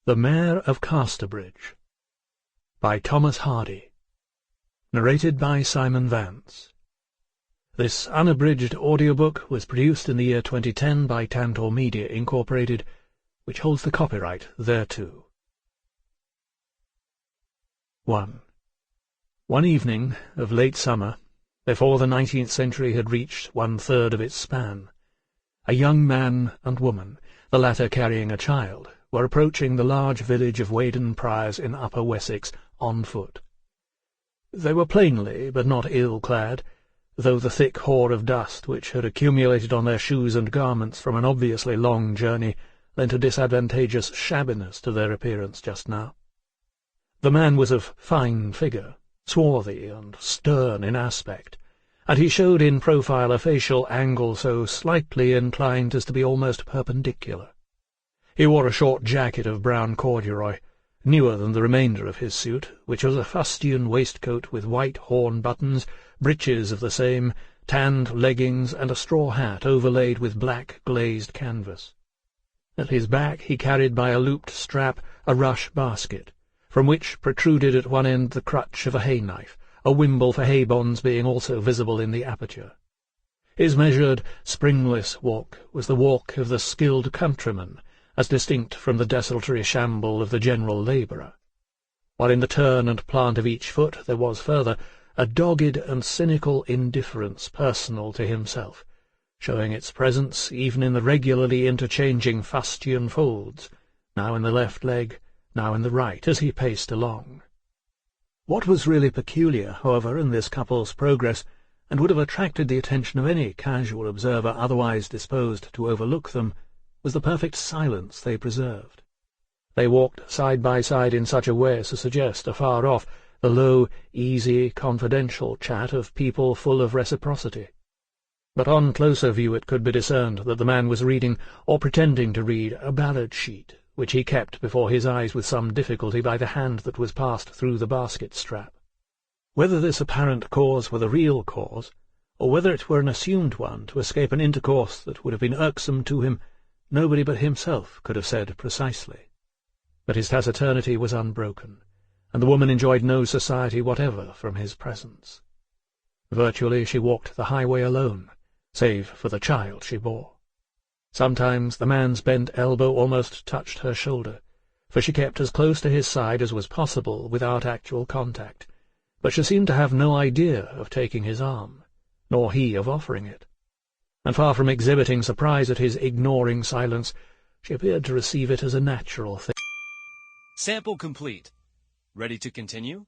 The Mayor of Casterbridge by Thomas Hardy. Narrated by Simon Vance. This unabridged audiobook was produced in the year 2010 by Tantor Media, Incorporated, which holds the copyright thereto. 1. One evening of late summer, before the 19th century had reached 1/3 of its span, a young man and woman, the latter carrying a child, were approaching the large village of Weydon Priors in Upper Wessex on foot. They were plainly but not ill-clad, though the thick hoar of dust which had accumulated on their shoes and garments from an obviously long journey lent a disadvantageous shabbiness to their appearance just now. The man was of fine figure, swarthy and stern in aspect, and he showed in profile a facial angle so slightly inclined as to be almost perpendicular. He wore a short jacket of brown corduroy, newer than the remainder of his suit, which was a fustian waistcoat with white horn buttons, breeches of the same, tanned leggings, and a straw hat overlaid with black glazed canvas. At his back he carried by a looped strap a rush basket, from which protruded at one end the crutch of a hay-knife, a wimble for hay bonds being also visible in the aperture. His measured, springless walk was the walk of the skilled countryman, as distinct from the desultory shamble of the general labourer, while in the turn and plant of each foot there was further a dogged and cynical indifference personal to himself, showing its presence even in the regularly interchanging fustian folds, now in the left leg, now in the right, as he paced along. What was really peculiar, however, in this couple's progress, and would have attracted the attention of any casual observer otherwise disposed to overlook them, was the perfect silence they preserved. They walked side by side in such a way as to suggest, afar off, the low, easy, confidential chat of people full of reciprocity. But on closer view it could be discerned that the man was reading, or pretending to read, a ballad sheet, which he kept before his eyes with some difficulty by the hand that was passed through the basket strap. Whether this apparent cause were the real cause, or whether it were an assumed one to escape an intercourse that would have been irksome to him, nobody but himself could have said precisely. But his taciturnity was unbroken, and the woman enjoyed no society whatever from his presence. Virtually she walked the highway alone, save for the child she bore. Sometimes the man's bent elbow almost touched her shoulder, for she kept as close to his side as was possible without actual contact, but she seemed to have no idea of taking his arm, nor he of offering it. And far from exhibiting surprise at his ignoring silence, she appeared to receive it as a natural thing. Sample complete. Ready to continue?